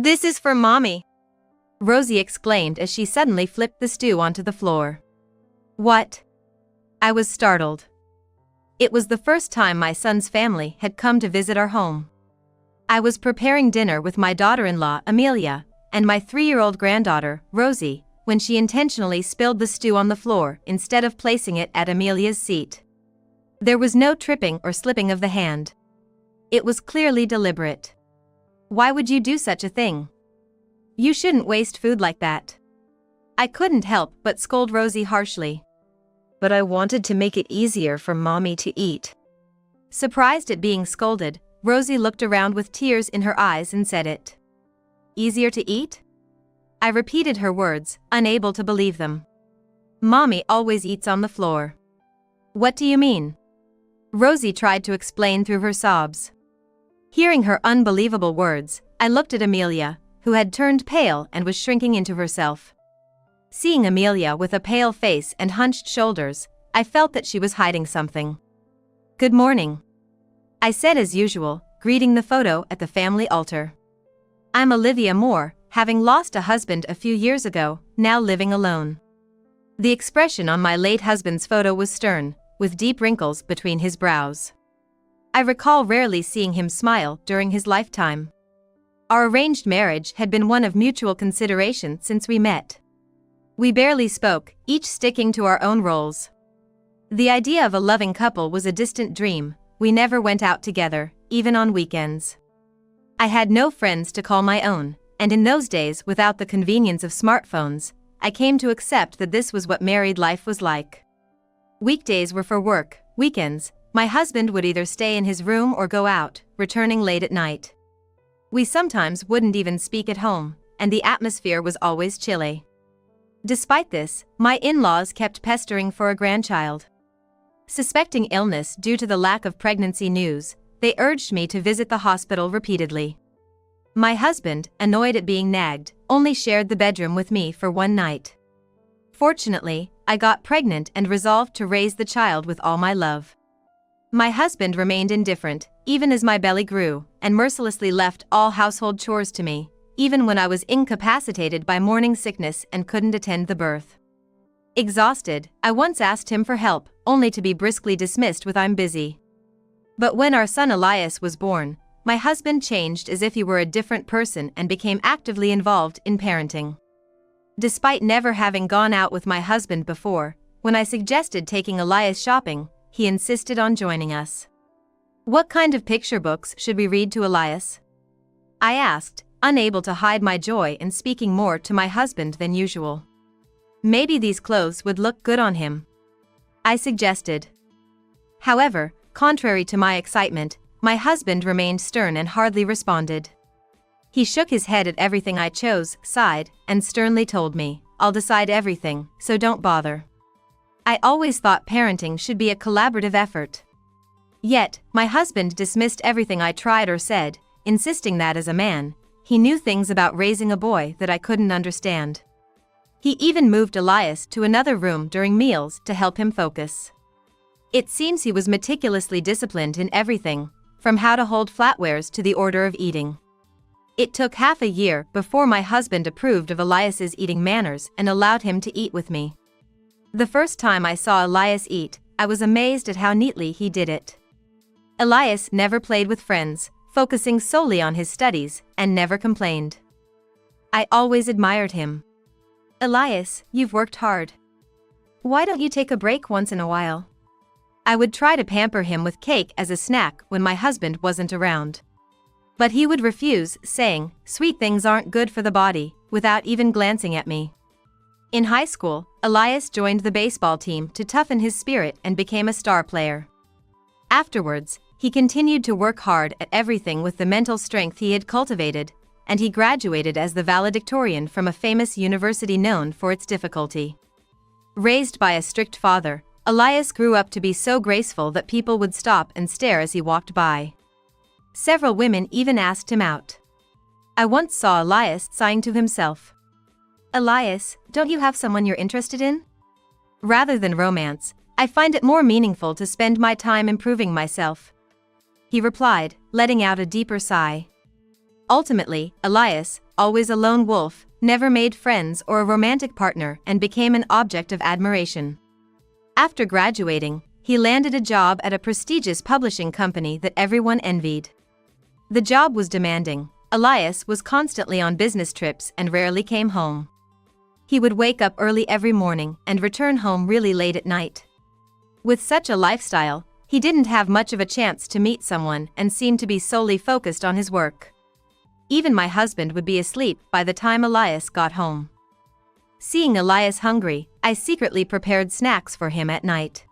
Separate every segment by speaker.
Speaker 1: This is for Mommy, Rosie exclaimed as she suddenly flipped the stew onto the floor. What? I was startled. It was the first time my son's family had come to visit our home. I was preparing dinner with my daughter-in-law, Amelia, and my 3-year-old granddaughter, Rosie, when she intentionally spilled the stew on the floor instead of placing it at Amelia's seat. There was no tripping or slipping of the hand. It was clearly deliberate. Why would you do such a thing? You shouldn't waste food like that. I couldn't help but scold Rosie harshly. But I wanted to make it easier for Mommy to eat. Surprised at being scolded, Rosie looked around with tears in her eyes and said it. Easier to eat? I repeated her words, unable to believe them. Mommy always eats on the floor. What do you mean? Rosie tried to explain through her sobs. Hearing her unbelievable words, I looked at Amelia, who had turned pale and was shrinking into herself. Seeing Amelia with a pale face and hunched shoulders, I felt that she was hiding something. Good morning, I said as usual, greeting the photo at the family altar. I'm Olivia Moore, having lost a husband a few years ago, now living alone. The expression on my late husband's photo was stern, with deep wrinkles between his brows. I recall rarely seeing him smile during his lifetime. Our arranged marriage had been one of mutual consideration since we met. We barely spoke, each sticking to our own roles. The idea of a loving couple was a distant dream. We never went out together, even on weekends. I had no friends to call my own, and in those days, without the convenience of smartphones, I came to accept that this was what married life was like. Weekdays were for work, weekends, my husband would either stay in his room or go out, returning late at night. We sometimes wouldn't even speak at home, and the atmosphere was always chilly. Despite this, my in-laws kept pestering for a grandchild. Suspecting illness due to the lack of pregnancy news, they urged me to visit the hospital repeatedly. My husband, annoyed at being nagged, only shared the bedroom with me for one night. Fortunately, I got pregnant and resolved to raise the child with all my love. My husband remained indifferent, even as my belly grew, and mercilessly left all household chores to me, even when I was incapacitated by morning sickness and couldn't attend the birth. Exhausted, I once asked him for help, only to be briskly dismissed with "I'm busy." But when our son Elias was born, my husband changed as if he were a different person and became actively involved in parenting. Despite never having gone out with my husband before, when I suggested taking Elias shopping, he insisted on joining us. What kind of picture books should we read to Elias? I asked, unable to hide my joy and speaking more to my husband than usual. Maybe these clothes would look good on him, I suggested. However, contrary to my excitement, my husband remained stern and hardly responded. He shook his head at everything I chose, sighed, and sternly told me, "I'll decide everything, so don't bother." I always thought parenting should be a collaborative effort. Yet, my husband dismissed everything I tried or said, insisting that as a man, he knew things about raising a boy that I couldn't understand. He even moved Elias to another room during meals to help him focus. It seems he was meticulously disciplined in everything, from how to hold flatwares to the order of eating. It took half a year before my husband approved of Elias's eating manners and allowed him to eat with me. The first time I saw Elias eat, I was amazed at how neatly he did it. Elias never played with friends, focusing solely on his studies, and never complained. I always admired him. "Elias, you've worked hard. Why don't you take a break once in a while?" I would try to pamper him with cake as a snack when my husband wasn't around. But he would refuse, saying, "Sweet things aren't good for the body," without even glancing at me. In high school, Elias joined the baseball team to toughen his spirit and became a star player. Afterwards, he continued to work hard at everything with the mental strength he had cultivated, and he graduated as the valedictorian from a famous university known for its difficulty. Raised by a strict father, Elias grew up to be so graceful that people would stop and stare as he walked by. Several women even asked him out. I once saw Elias sighing to himself. "Elias, don't you have someone you're interested in?" Rather than romance, I find it more meaningful to spend my time improving myself, he replied, letting out a deeper sigh. Ultimately, Elias, always a lone wolf, never made friends or a romantic partner and became an object of admiration. After graduating, he landed a job at a prestigious publishing company that everyone envied. The job was demanding. Elias was constantly on business trips and rarely came home. He would wake up early every morning and return home really late at night. With such a lifestyle, he didn't have much of a chance to meet someone and seemed to be solely focused on his work. Even my husband would be asleep by the time Elias got home. Seeing Elias hungry, I secretly prepared snacks for him at night.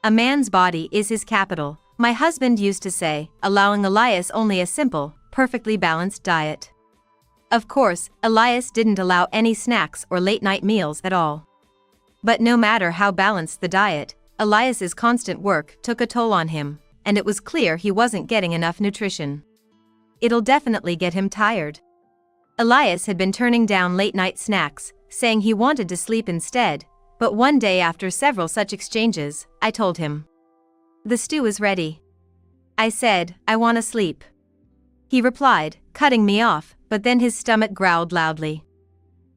Speaker 1: A man's body is his capital, my husband used to say, allowing Elias only a simple, perfectly balanced diet. Of course, Elias didn't allow any snacks or late-night meals at all. But no matter how balanced the diet, Elias's constant work took a toll on him, and it was clear he wasn't getting enough nutrition. It'll definitely get him tired. Elias had been turning down late-night snacks, saying he wanted to sleep instead, but one day after several such exchanges, I told him, "The stew is ready." I said, "I want to sleep." He replied, cutting me off, but then his stomach growled loudly.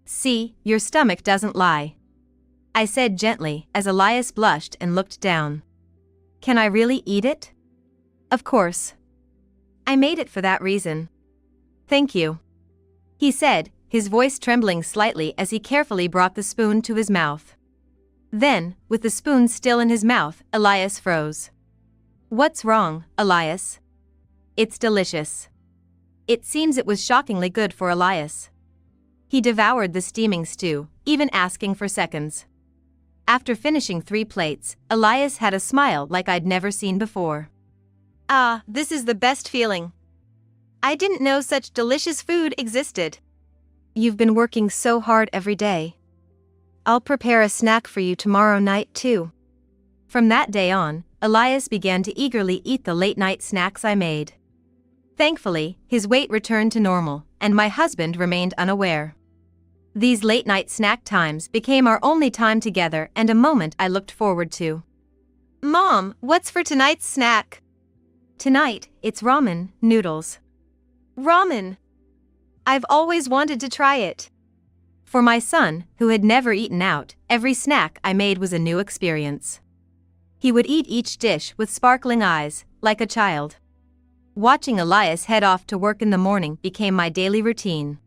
Speaker 1: "See, your stomach doesn't lie," I said gently as Elias blushed and looked down. "Can I really eat it?" "Of course. I made it for that reason." "Thank you," he said, his voice trembling slightly as he carefully brought the spoon to his mouth. Then, with the spoon still in his mouth, Elias froze. "What's wrong, Elias?" "It's delicious." It seems it was shockingly good for Elias. He devoured the steaming stew, even asking for seconds. After finishing 3 plates, Elias had a smile like I'd never seen before. "Ah, this is the best feeling. I didn't know such delicious food existed." "You've been working so hard every day. I'll prepare a snack for you tomorrow night too." From that day on, Elias began to eagerly eat the late-night snacks I made. Thankfully, his weight returned to normal, and my husband remained unaware. These late-night snack times became our only time together and a moment I looked forward to. "Mom, what's for tonight's snack?" "Tonight, it's ramen noodles." "Ramen! I've always wanted to try it." For my son, who had never eaten out, every snack I made was a new experience. He would eat each dish with sparkling eyes, like a child. Watching Elias head off to work in the morning became my daily routine.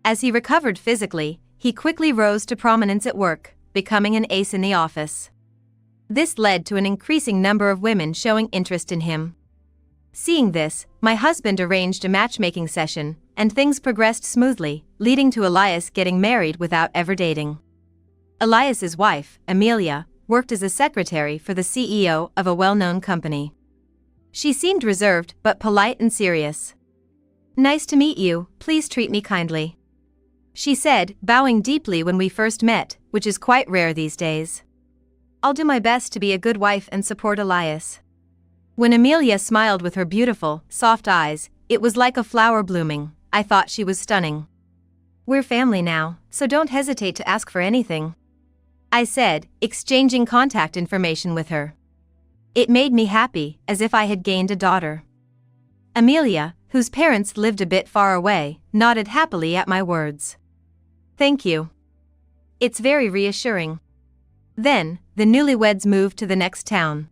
Speaker 1: As he recovered physically, he quickly rose to prominence at work, becoming an ace in the office. This led to an increasing number of women showing interest in him. Seeing this, my husband arranged a matchmaking session, and things progressed smoothly, leading to Elias getting married without ever dating. Elias's wife, Amelia, worked as a secretary for the CEO of a well-known company. She seemed reserved but polite and serious. "Nice to meet you, please treat me kindly," she said, bowing deeply when we first met, which is quite rare these days. "I'll do my best to be a good wife and support Elias." When Amelia smiled with her beautiful, soft eyes, it was like a flower blooming. I thought she was stunning. "We're family now, so don't hesitate to ask for anything," I said, exchanging contact information with her. It made me happy, as if I had gained a daughter. Amelia, whose parents lived a bit far away, nodded happily at my words. "Thank you. It's very reassuring." Then, the newlyweds moved to the next town.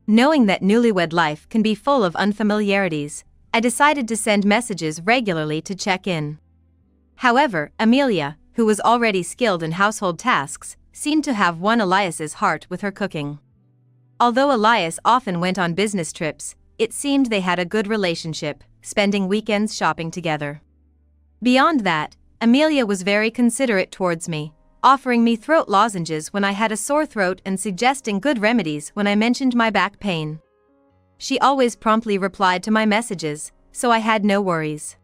Speaker 1: Knowing that newlywed life can be full of unfamiliarities, I decided to send messages regularly to check in. However, Amelia, who was already skilled in household tasks, seemed to have won Elias's heart with her cooking. Although Elias often went on business trips, it seemed they had a good relationship, spending weekends shopping together. Beyond that, Amelia was very considerate towards me, offering me throat lozenges when I had a sore throat and suggesting good remedies when I mentioned my back pain. She always promptly replied to my messages, so I had no worries.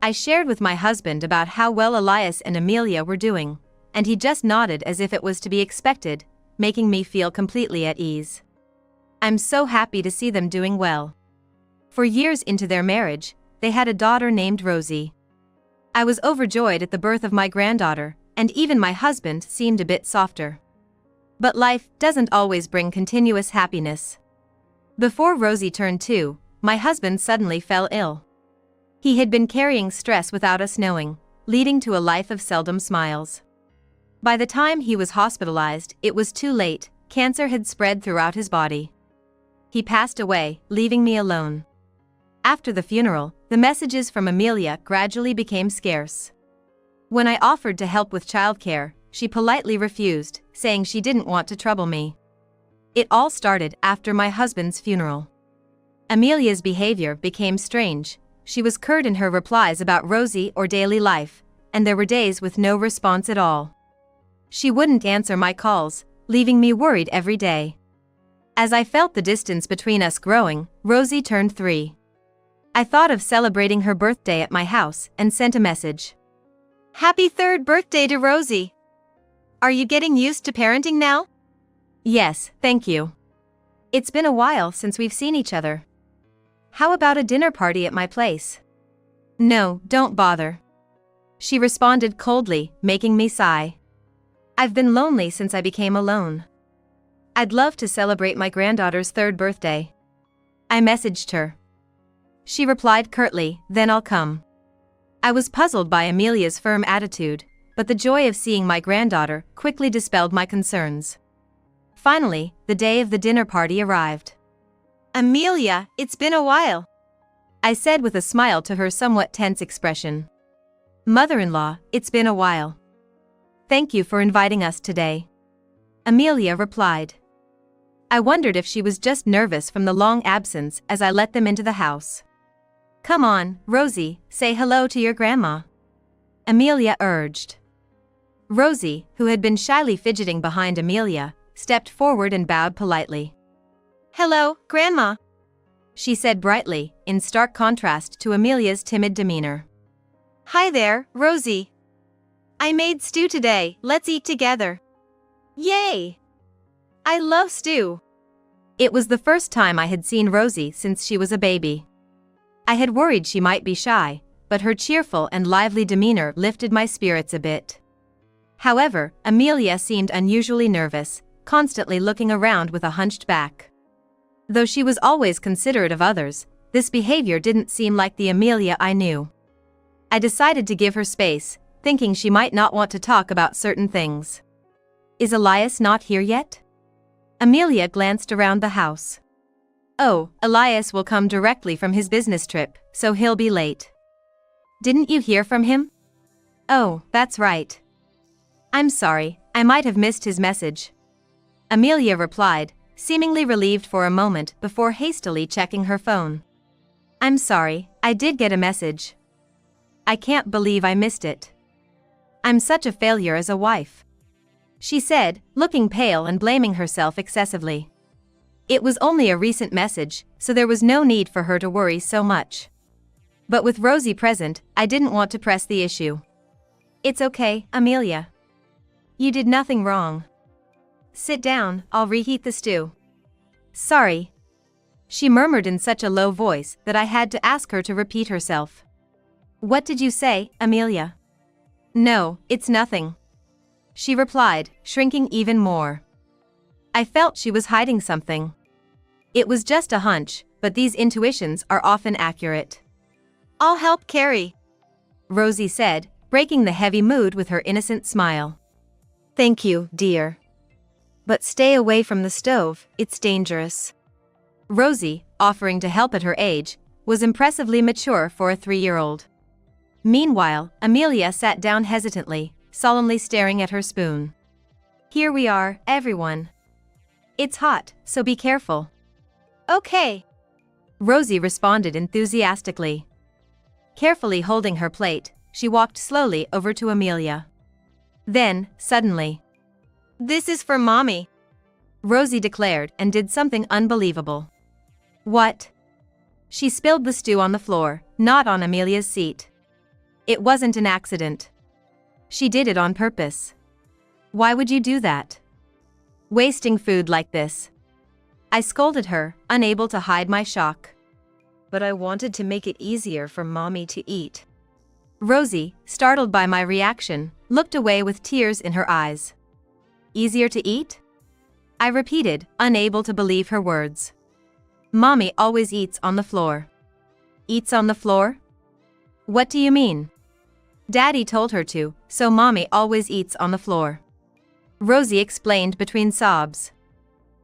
Speaker 1: I shared with my husband about how well Elias and Amelia were doing, and he just nodded as if it was to be expected, making me feel completely at ease. I'm so happy to see them doing well. For years into their marriage, they had a daughter named Rosie. I was overjoyed at the birth of my granddaughter, and even my husband seemed a bit softer. But life doesn't always bring continuous happiness. Before Rosie turned 2, my husband suddenly fell ill. He had been carrying stress without us knowing, leading to a life of seldom smiles. By the time he was hospitalized, it was too late. Cancer had spread throughout his body. He passed away, leaving me alone. After the funeral, the messages from Amelia gradually became scarce. When I offered to help with childcare, she politely refused, saying she didn't want to trouble me. It all started after my husband's funeral. Amelia's behavior became strange. She was curt in her replies about Rosie or daily life, and there were days with no response at all. She wouldn't answer my calls, leaving me worried every day. As I felt the distance between us growing, Rosie turned 3. I thought of celebrating her birthday at my house and sent a message. "Happy 3rd birthday to Rosie. Are you getting used to parenting now?" "Yes, thank you. It's been a while since we've seen each other. How about a dinner party at my place?" "No, don't bother," she responded coldly, making me sigh. "I've been lonely since I became alone. I'd love to celebrate my granddaughter's 3rd birthday." I messaged her. She replied curtly, "Then I'll come." I was puzzled by Amelia's firm attitude, but the joy of seeing my granddaughter quickly dispelled my concerns. Finally, the day of the dinner party arrived. "Amelia, it's been a while," I said with a smile to her somewhat tense expression. "Mother-in-law, it's been a while. Thank you for inviting us today," Amelia replied. I wondered if she was just nervous from the long absence as I let them into the house. "Come on, Rosie, say hello to your grandma," Amelia urged. Rosie, who had been shyly fidgeting behind Amelia, stepped forward and bowed politely. "Hello, Grandma," she said brightly, in stark contrast to Amelia's timid demeanor. "Hi there, Rosie. I made stew today, let's eat together." "Yay! I love stew." It was the first time I had seen Rosie since she was a baby. I had worried she might be shy, but her cheerful and lively demeanor lifted my spirits a bit. However, Amelia seemed unusually nervous, constantly looking around with a hunched back. Though she was always considerate of others, this behavior didn't seem like the Amelia I knew. I decided to give her space, thinking she might not want to talk about certain things. "Is Elias not here yet?" Amelia glanced around the house. "Oh, Elias will come directly from his business trip, so he'll be late." "Didn't you hear from him?" "Oh, that's right. I'm sorry, I might have missed his message," Amelia replied, seemingly relieved for a moment before hastily checking her phone. "I'm sorry, I did get a message. I can't believe I missed it. I'm such a failure as a wife," she said, looking pale and blaming herself excessively. It was only a recent message, so there was no need for her to worry so much. But with Rosie present, I didn't want to press the issue. "It's okay, Amelia. You did nothing wrong. Sit down, I'll reheat the stew." "Sorry," she murmured in such a low voice that I had to ask her to repeat herself. "What did you say, Amelia?" "No, it's nothing," she replied, shrinking even more. I felt she was hiding something. It was just a hunch, but these intuitions are often accurate. "I'll help carry," Rosie said, breaking the heavy mood with her innocent smile. "Thank you, dear. But stay away from the stove, it's dangerous." Rosie, offering to help at her age, was impressively mature for a 3-year-old. Meanwhile, Amelia sat down hesitantly, solemnly staring at her spoon. "Here we are, everyone. It's hot, so be careful." "Okay," Rosie responded enthusiastically. Carefully holding her plate, she walked slowly over to Amelia. Then, suddenly, "This is for Mommy," Rosie declared and did something unbelievable. "What?" She spilled the stew on the floor, not on Amelia's seat. It wasn't an accident. She did it on purpose. "Why would you do that? Wasting food like this?" I scolded her, unable to hide my shock. "But I wanted to make it easier for Mommy to eat." Rosie, startled by my reaction, looked away with tears in her eyes. "Easier to eat?" I repeated, unable to believe her words. "Mommy always eats on the floor." "Eats on the floor?" What do you mean? Daddy told her to, so mommy always eats on the floor. Rosie explained between sobs.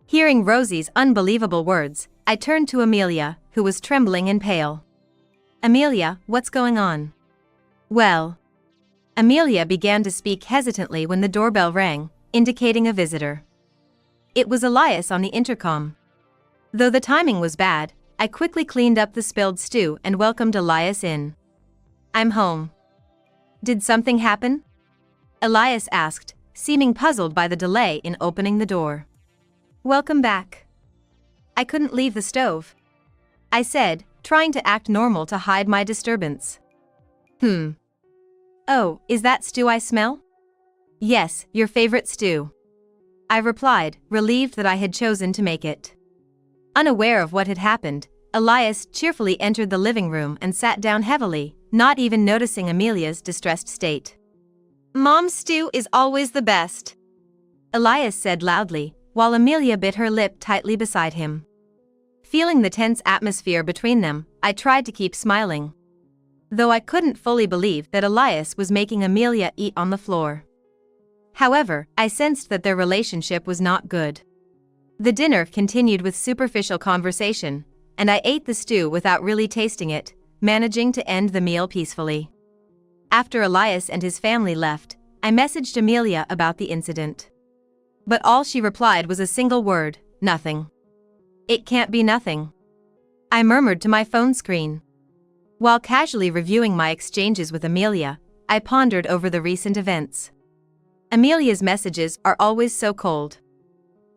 Speaker 1: Hearing Rosie's unbelievable words, I turned to Amelia, who was trembling and pale. Amelia, what's going on? Well. Amelia began to speak hesitantly when the doorbell rang, indicating a visitor. It was Elias on the intercom. Though the timing was bad, I quickly cleaned up the spilled stew and welcomed Elias in. I'm home. Did something happen? Elias asked, seeming puzzled by the delay in opening the door. Welcome back. I couldn't leave the stove, I said, trying to act normal to hide my disturbance. Oh, is that stew I smell? Yes, your favorite stew, I replied, relieved that I had chosen to make it. Unaware of what had happened, Elias cheerfully entered the living room and sat down heavily, not even noticing Amelia's distressed state. Mom's stew is always the best, Elias said loudly, while Amelia bit her lip tightly beside him. Feeling the tense atmosphere between them, I tried to keep smiling, though I couldn't fully believe that Elias was making Amelia eat on the floor. However, I sensed that their relationship was not good. The dinner continued with superficial conversation, and I ate the stew without really tasting it, managing to end the meal peacefully. After Elias and his family left, I messaged Amelia about the incident. But all she replied was a single word, nothing. It can't be nothing, I murmured to my phone screen. While casually reviewing my exchanges with Amelia, I pondered over the recent events. Amelia's messages are always so cold,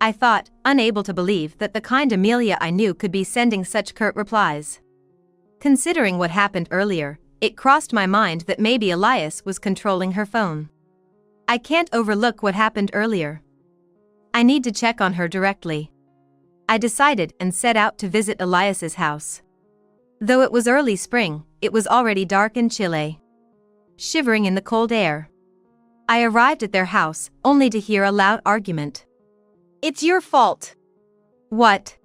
Speaker 1: I thought, unable to believe that the kind Amelia I knew could be sending such curt replies. Considering what happened earlier, it crossed my mind that maybe Elias was controlling her phone. I can't overlook what happened earlier. I need to check on her directly, I decided and set out to visit Elias's house. Though it was early spring, it was already dark and chilly. Shivering in the cold air, I arrived at their house, only to hear a loud argument. It's your fault. What?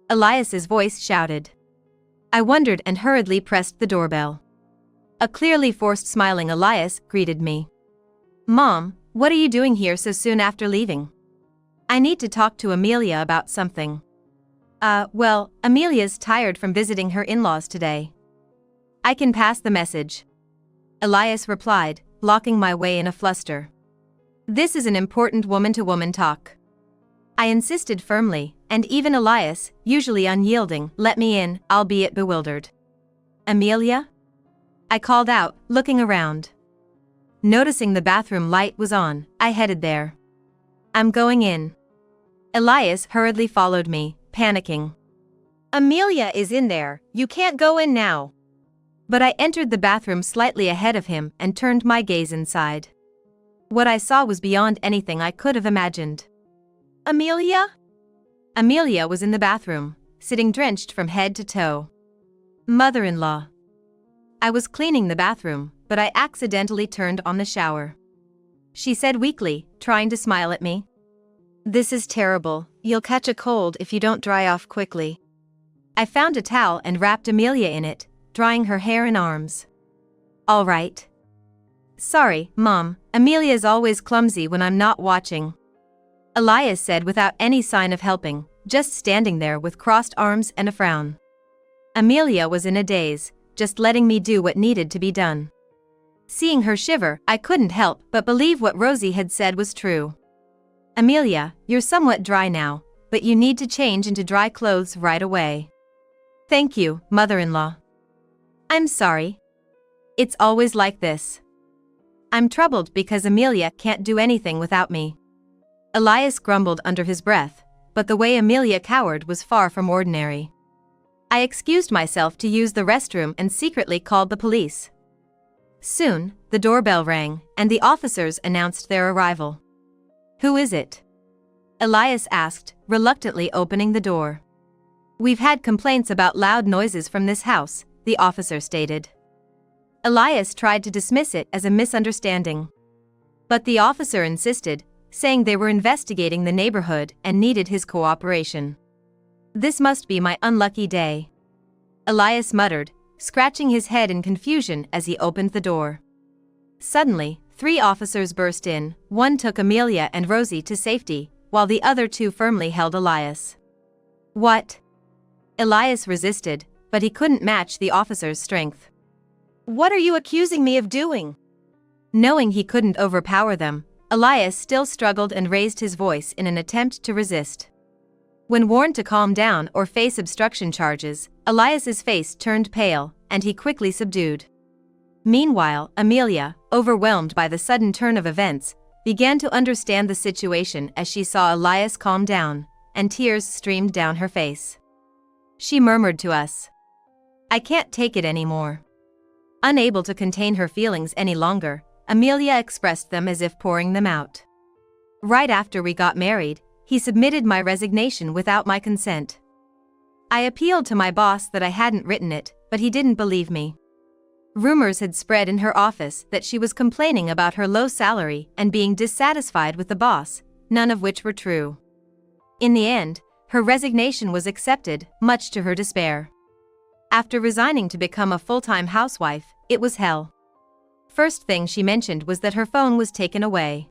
Speaker 1: Elias's voice shouted. I wondered and hurriedly pressed the doorbell. A clearly forced smiling Elias greeted me. Mom, what are you doing here so soon after leaving? I need to talk to Amelia about something. Well, Amelia's tired from visiting her in-laws today. I can pass the message, Elias replied, blocking my way in a fluster. This is an important woman-to-woman talk, I insisted firmly, and even Elias, usually unyielding, let me in, albeit bewildered. Amelia? I called out, looking around. Noticing the bathroom light was on, I headed there. I'm going in. Elias hurriedly followed me, panicking. Amelia is in there, you can't go in now. But I entered the bathroom slightly ahead of him and turned my gaze inside. What I saw was beyond anything I could have imagined. Amelia? Amelia was in the bathroom, sitting drenched from head to toe. Mother-in-law. I was cleaning the bathroom, but I accidentally turned on the shower. She said weakly, trying to smile at me. This is terrible, you'll catch a cold if you don't dry off quickly. I found a towel and wrapped Amelia in it, drying her hair and arms. All right. Sorry, Mom, Amelia's always clumsy when I'm not watching, Elias said without any sign of helping, just standing there with crossed arms and a frown. Amelia was in a daze, just letting me do what needed to be done. Seeing her shiver, I couldn't help but believe what Rosie had said was true. Amelia, you're somewhat dry now, but you need to change into dry clothes right away. Thank you, mother-in-law. I'm sorry. It's always like this. I'm troubled because Amelia can't do anything without me. Elias grumbled under his breath, but the way Amelia cowered was far from ordinary. I excused myself to use the restroom and secretly called the police. Soon, the doorbell rang, and the officers announced their arrival. Who is it? Elias asked, reluctantly opening the door. We've had complaints about loud noises from this house, the officer stated. Elias tried to dismiss it as a misunderstanding. But the officer insisted, saying they were investigating the neighborhood and needed his cooperation. This must be my unlucky day, Elias muttered, scratching his head in confusion as he opened the door. Suddenly, 3 officers burst in. One took Amelia and Rosie to safety, while the other 2 firmly held Elias. "What?" Elias resisted, but he couldn't match the officers' strength. "What are you accusing me of doing?" Knowing he couldn't overpower them, Elias still struggled and raised his voice in an attempt to resist. When warned to calm down or face obstruction charges, Elias's face turned pale, and he quickly subdued. Meanwhile, Amelia, overwhelmed by the sudden turn of events, began to understand the situation as she saw Elias calm down, and tears streamed down her face. She murmured to us, "I can't take it anymore." Unable to contain her feelings any longer, Amelia expressed them as if pouring them out. Right after we got married, he submitted my resignation without my consent. I appealed to my boss that I hadn't written it, but he didn't believe me. Rumors had spread in her office that she was complaining about her low salary and being dissatisfied with the boss, none of which were true. In the end, her resignation was accepted, much to her despair. After resigning to become a full-time housewife, it was hell. First thing she mentioned was that her phone was taken away.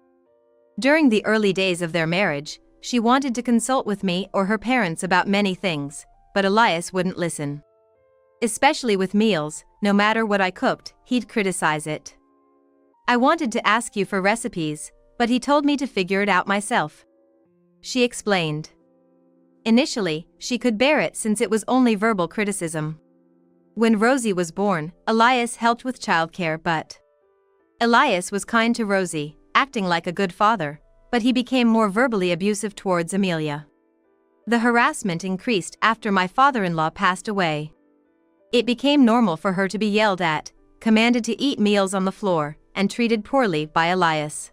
Speaker 1: During the early days of their marriage, she wanted to consult with me or her parents about many things, but Elias wouldn't listen. Especially with meals, no matter what I cooked, he'd criticize it. I wanted to ask you for recipes, but he told me to figure it out myself. She explained. Initially, she could bear it since it was only verbal criticism. When Rosie was born, Elias helped with childcare, but Elias was kind to Rosie, acting like a good father, but he became more verbally abusive towards Amelia. The harassment increased after my father-in-law passed away. It became normal for her to be yelled at, commanded to eat meals on the floor, and treated poorly by Elias.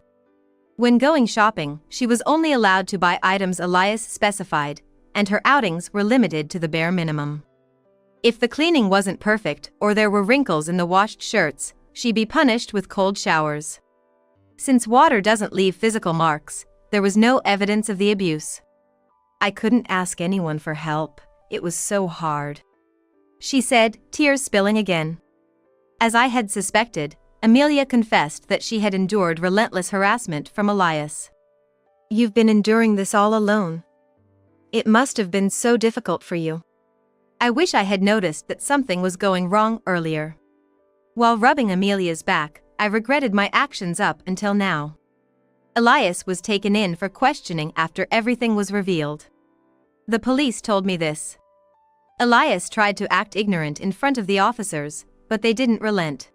Speaker 1: When going shopping, she was only allowed to buy items Elias specified, and her outings were limited to the bare minimum. If the cleaning wasn't perfect or there were wrinkles in the washed shirts, she'd be punished with cold showers. Since water doesn't leave physical marks, there was no evidence of the abuse. I couldn't ask anyone for help, it was so hard. She said, tears spilling again. As I had suspected, Amelia confessed that she had endured relentless harassment from Elias. "You've been enduring this all alone. It must have been so difficult for you. I wish I had noticed that something was going wrong earlier." While rubbing Amelia's back, I regretted my actions up until now. Elias was taken in for questioning after everything was revealed. The police told me this. Elias tried to act ignorant in front of the officers, but they didn't relent.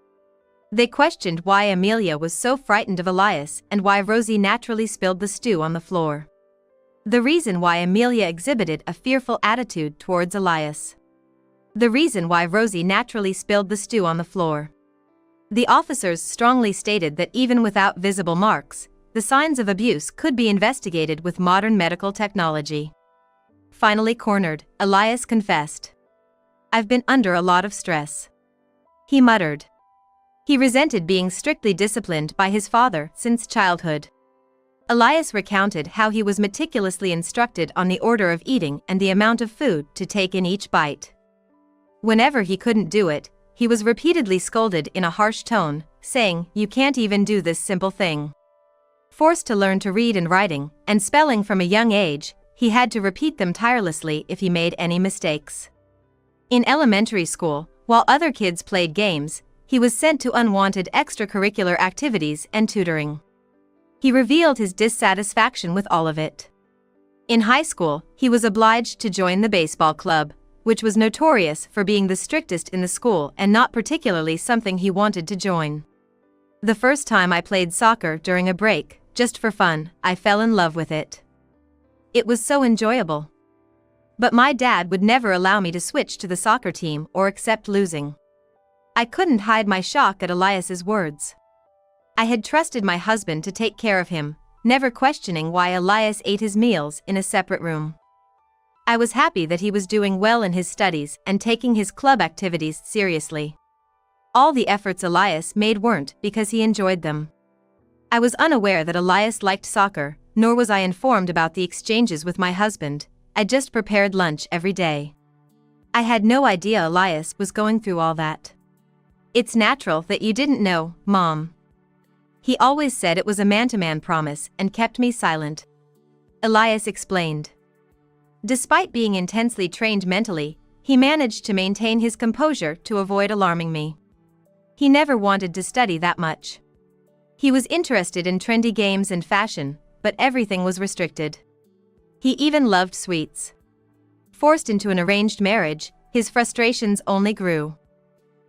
Speaker 1: They questioned why Amelia was so frightened of Elias and why Rosie naturally spilled the stew on the floor. The reason why Amelia exhibited a fearful attitude towards Elias. The reason why Rosie naturally spilled the stew on the floor. The officers strongly stated that even without visible marks, the signs of abuse could be investigated with modern medical technology. Finally cornered, Elias confessed. "I've been under a lot of stress," he muttered. He resented being strictly disciplined by his father since childhood. Elias recounted how he was meticulously instructed on the order of eating and the amount of food to take in each bite. Whenever he couldn't do it, he was repeatedly scolded in a harsh tone, saying, "You can't even do this simple thing." Forced to learn to read and writing and spelling from a young age, he had to repeat them tirelessly if he made any mistakes. In elementary school, while other kids played games, he was sent to unwanted extracurricular activities and tutoring. He revealed his dissatisfaction with all of it. In high school, he was obliged to join the baseball club, which was notorious for being the strictest in the school and not particularly something he wanted to join. The first time I played soccer during a break, just for fun, I fell in love with it. It was so enjoyable. But my dad would never allow me to switch to the soccer team or accept losing. I couldn't hide my shock at Elias's words. I had trusted my husband to take care of him, never questioning why Elias ate his meals in a separate room. I was happy that he was doing well in his studies and taking his club activities seriously. All the efforts Elias made weren't because he enjoyed them. I was unaware that Elias liked soccer, nor was I informed about the exchanges with my husband. I just prepared lunch every day. I had no idea Elias was going through all that. It's natural that you didn't know, Mom. He always said it was a man-to-man promise and kept me silent. Elias explained. Despite being intensely trained mentally, he managed to maintain his composure to avoid alarming me. He never wanted to study that much. He was interested in trendy games and fashion, but everything was restricted. He even loved sweets. Forced into an arranged marriage, his frustrations only grew.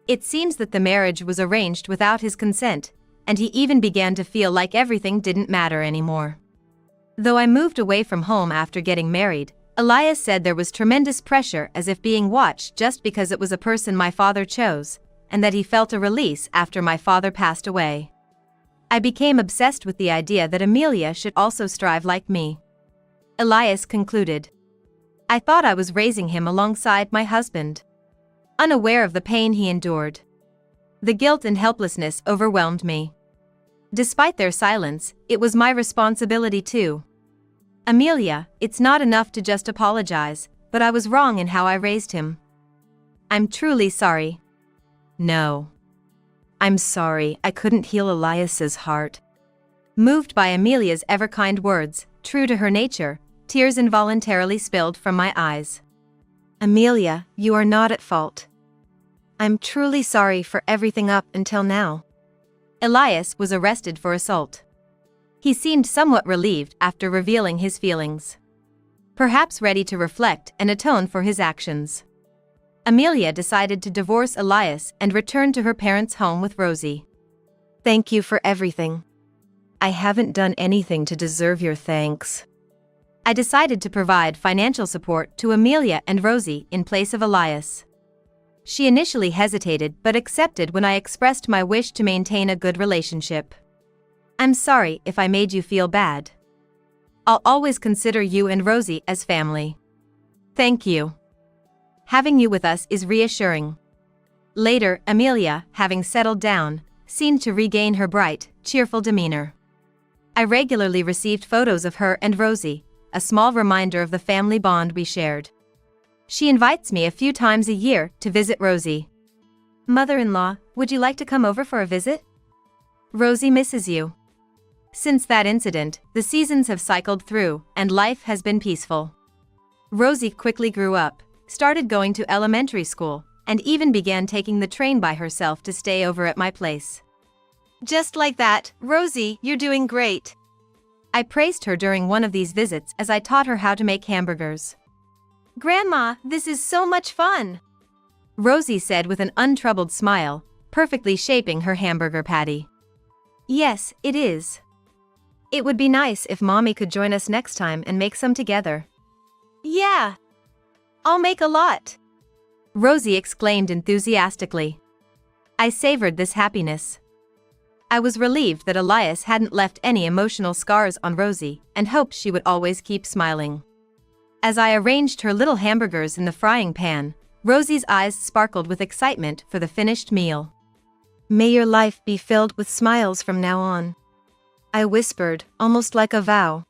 Speaker 1: It seems that the marriage was arranged without his consent, and he even began to feel like everything didn't matter anymore. Though I moved away from home after getting married, Elias said there was tremendous pressure as if being watched just because it was a person my father chose, and that he felt a release after my father passed away. I became obsessed with the idea that Amelia should also strive like me. Elias concluded. I thought I was raising him alongside my husband. Unaware of the pain he endured. The guilt and helplessness overwhelmed me. Despite their silence, it was my responsibility too. Amelia, it's not enough to just apologize, but I was wrong in how I raised him. I'm truly sorry. No. I'm sorry I couldn't heal Elias's heart. Moved by Amelia's ever-kind words, true to her nature, tears involuntarily spilled from my eyes. Amelia, you are not at fault. I'm truly sorry for everything up until now. Elias was arrested for assault. He seemed somewhat relieved after revealing his feelings. Perhaps ready to reflect and atone for his actions. Amelia decided to divorce Elias and return to her parents' home with Rosie. Thank you for everything. I haven't done anything to deserve your thanks. I decided to provide financial support to Amelia and Rosie in place of Elias. She initially hesitated but accepted when I expressed my wish to maintain a good relationship. I'm sorry if I made you feel bad. I'll always consider you and Rosie as family. Thank you. Having you with us is reassuring. Later, Amelia, having settled down, seemed to regain her bright, cheerful demeanor. I regularly received photos of her and Rosie, a small reminder of the family bond we shared. She invites me a few times a year to visit Rosie. Mother-in-law, would you like to come over for a visit? Rosie misses you. Since that incident, the seasons have cycled through, and life has been peaceful. Rosie quickly grew up, started going to elementary school, and even began taking the train by herself to stay over at my place. Just like that, Rosie, you're doing great. I praised her during one of these visits as I taught her how to make hamburgers. Grandma, this is so much fun! Rosie said with an untroubled smile, perfectly shaping her hamburger patty. Yes, it is. It would be nice if Mommy could join us next time and make some together. Yeah! I'll make a lot! Rosie exclaimed enthusiastically. I savored this happiness. I was relieved that Elias hadn't left any emotional scars on Rosie and hoped she would always keep smiling. As I arranged her little hamburgers in the frying pan, Rosie's eyes sparkled with excitement for the finished meal. May your life be filled with smiles from now on. I whispered, almost like a vow.